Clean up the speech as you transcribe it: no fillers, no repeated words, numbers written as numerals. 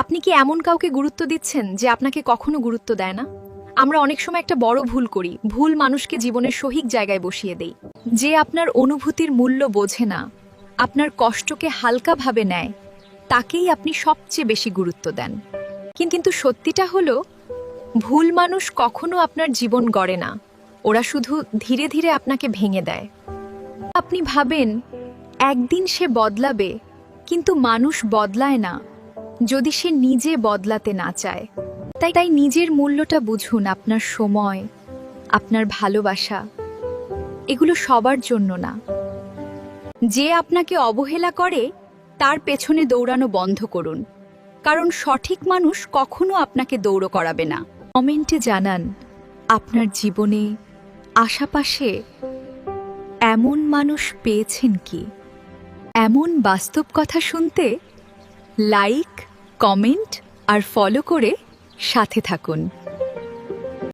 আপনি কি এমন কাউকে গুরুত্ব দিচ্ছেন যে আপনাকে কখনো গুরুত্ব দেয় না? আমরা অনেক সময় একটা বড় ভুল করি। ভুল মানুষকে জীবনের সঠিক জায়গায় বসিয়ে দেই। যে আপনার অনুভূতির মূল্য বোঝে না, আপনার কষ্টকে হালকাভাবে নেয়, তাকেই আপনি সবচেয়ে বেশি গুরুত্ব দেন। কিন্তু সত্যিটা হলো, ভুল মানুষ কখনো আপনার জীবন গড়ে না। ওরা শুধু ধীরে ধীরে আপনাকে ভেঙে দেয়। আপনি ভাবেন একদিন সে বদলাবে, কিন্তু মানুষ বদলায় না যদি সে নিজে বদলাতে না চায়। তাই নিজের মূল্যটা বুঝুন। আপনার সময়, আপনার ভালোবাসা, এগুলো সবার জন্য না। যে আপনাকে অবহেলা করে তার পেছনে দৌড়ানো বন্ধ করুন, কারণ সঠিক মানুষ কখনো আপনাকে দৌড় করাবে না। কমেন্টে জানান আপনার জীবনে আশেপাশে এমন মানুষ পেয়েছেন কি? এমন বাস্তব কথা শুনতে লাইক, কমেন্ট আর ফলো করে সাথে থাকুন।